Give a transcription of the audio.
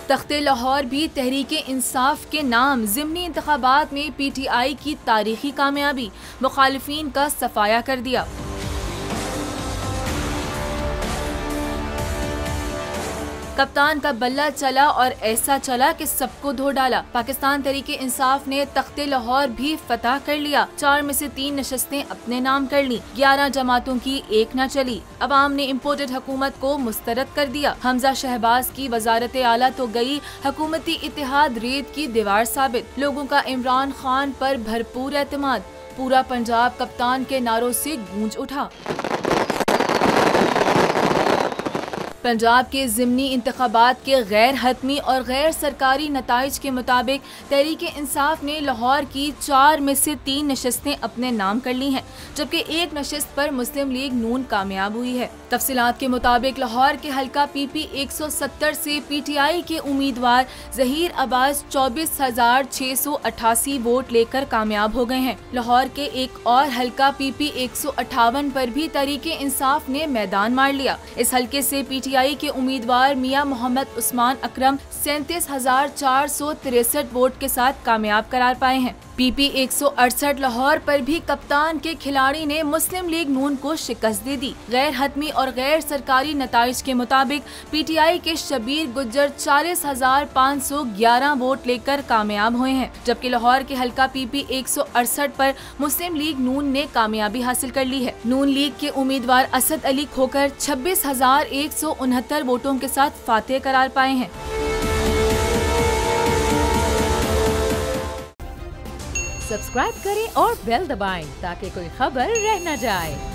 तख्ते लाहौर भी तहरीके इंसाफ के नाम ज़िमनी इंतखाबात में PTI की तारीखी कामयाबी, मुखालिफिन का सफाया कर दिया। कप्तान का बल्ला चला और ऐसा चला कि सबको धो डाला। पाकिस्तान तहरीके इंसाफ ने तख्ते लाहौर भी फतह कर लिया। 4 में से 3 नशस्तें अपने नाम कर ली। 11 जमातों की एक न चली। अवाम ने इम्पोर्टेड हुकूमत को मुस्तरद कर दिया। हमजा शहबाज की वजारत आला तो गई, हुकूमती इत्तेहाद रेत की दीवार साबित। लोगों का इमरान खान पर भरपूर एतमाद। पूरा पंजाब कप्तान के नारों से गूंज उठा। पंजाब के ज़िमनी इंतखाबात के गैर हतमी और गैर सरकारी नताइज के मुताबिक तहरीके इंसाफ ने लाहौर की 4 में से 3 नशस्तें अपने नाम कर ली हैं, जबकि एक नशस्त पर मुस्लिम लीग नून कामयाब हुई है। तफसीलात के मुताबिक लाहौर के हल्का PP 170 से PTI के उम्मीदवार ज़हीर अब्बास 24,688 वोट लेकर कामयाब हो गए हैं। लाहौर के एक और हल्का PP 158 पर भी तहरीके इंसाफ ने मैदान मार लिया। इस हल्के से PTI के उम्मीदवार मियां मोहम्मद उस्मान अकरम 37,463 वोट के साथ कामयाब करार पाए हैं। PP 168 लाहौर पर भी कप्तान के खिलाड़ी ने मुस्लिम लीग नून को शिकस्त दे दी। गैर हतमी और गैर सरकारी नताइज के मुताबिक PTI के शबीर गुज्जर 40,511 वोट लेकर कामयाब हुए हैं, जबकि लाहौर के हल्का PP 168 पर मुस्लिम लीग नून ने कामयाबी हासिल कर ली है। नून लीग के उम्मीदवार असद अली खोकर 26,169 वोटों के साथ फातेह करार पाए हैं। सब्सक्राइब करें और बेल दबाएं ताकि कोई खबर रह न जाए।